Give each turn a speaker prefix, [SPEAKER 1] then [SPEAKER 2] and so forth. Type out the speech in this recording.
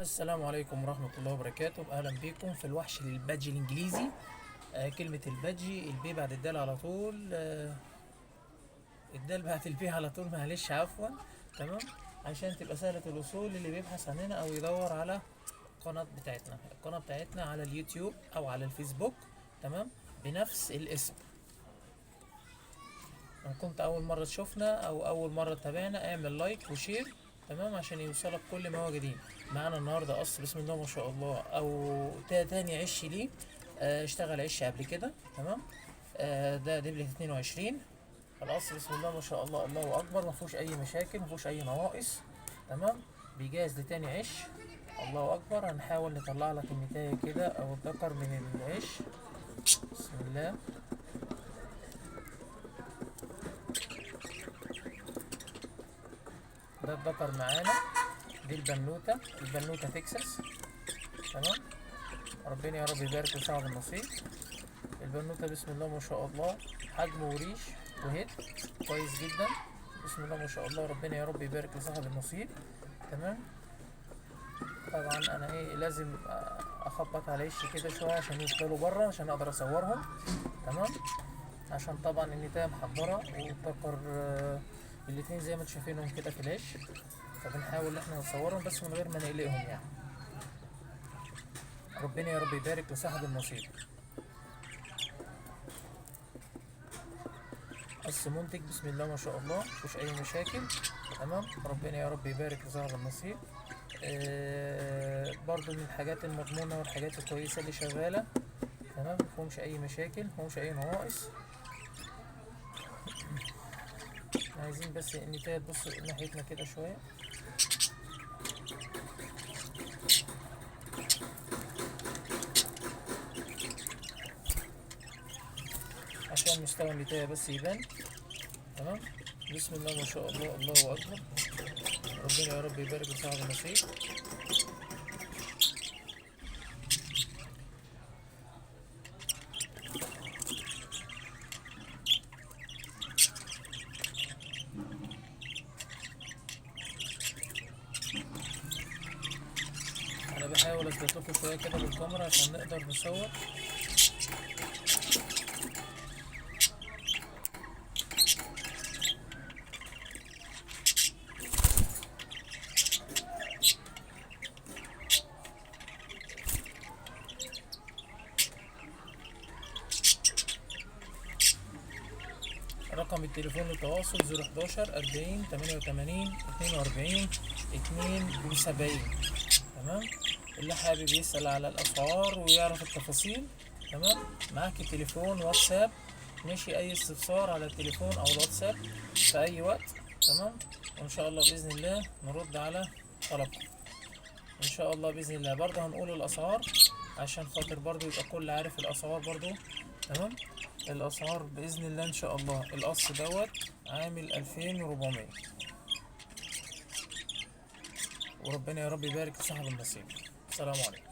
[SPEAKER 1] السلام عليكم ورحمة الله وبركاته. أهلا بكم في الوحش للبادج الإنجليزي. كلمة البادجي البي بعد الدال على طول. الدال بعد البي على طول، معلش عفوا. تمام. عشان تبقى سهلة الوصول اللي بيبحث عننا أو يدور على القناة بتاعتنا على اليوتيوب أو على الفيسبوك. تمام. بنفس الاسم. إن كنت أول مرة تشوفنا أو أول مرة تتابعنا اعمل لايك وشير. تمام، عشان يوصلك كل ما هو جديد. معانا النهارده قص بسم الله ما شاء الله، او تاني عش ليه. اشتغل عش قبل كده. تمام. ده دبلة 22. القص بسم الله ما شاء الله، الله اكبر، ما فيهوش اي مشاكل، ما فيهوش اي نواقص. تمام. بيجهز لتاني عش. الله اكبر. هنحاول نطلع لك النتاية كده او الذكر من العش. بسم الله. ده الذكر معانا. دي البنوتة تكساس. تمام. ربنا يا رب يبارك ويسعد النصيب. البنوتة بسم الله ما شاء الله، حجم وريش وهيد كويس جدا. بسم الله ما شاء الله، ربنا يا رب يبارك ويسعد النصيب. تمام. طبعا انا لازم اخبط على وشي كده شويه عشان يفضلوا بره عشان اقدر اصورهم. تمام. عشان طبعا النتاية محضرة والذكر الاتنين زي ما انتم شايفينهم كده في العش. فبنحاول ان احنا نصورهم بس من غير ما نقلقهم يعني. ربنا يا رب يبارك ويسعد النصيب. قص منتج بسم الله ما شاء الله، مفيش اي مشاكل. تمام. ربنا يا رب يبارك ويسعد النصيب. برضو من الحاجات المضمونة والحاجات الكويسة اللي شغالة. تمام. مفهومش اي مشاكل، مفهومش اي نواقص. عايزين بس النتاية تبص ناحيتنا كده شوية. عشان مستوى النتاية بس يبان. تمام. بسم الله ما شاء الله، الله اكبر. ربنا يا رب يبارك ويسعد النصيب. انا بحاول اثبت لكم شويه كده بالكاميرا عشان نقدر نصور. رقم التليفون للتواصل 011 40 88 42 72. تمام. اللي حابب يسأل على الأسعار ويعرف التفاصيل. تمام. معاك التليفون واتساب. ماشي. أي استفسار على التليفون أو الواتساب في أي وقت. تمام. وإن شاء الله بإذن الله نرد على طلبكم. إن شاء الله بإذن الله. برضه هنقول الأسعار عشان خاطر برضه يبقى كل عارف الأسعار برضه. تمام. الأسعار بإذن الله إن شاء الله. القص دوت عامل 2400. وربنا يا رب يبارك في صاحب النصيب. السلام عليكم.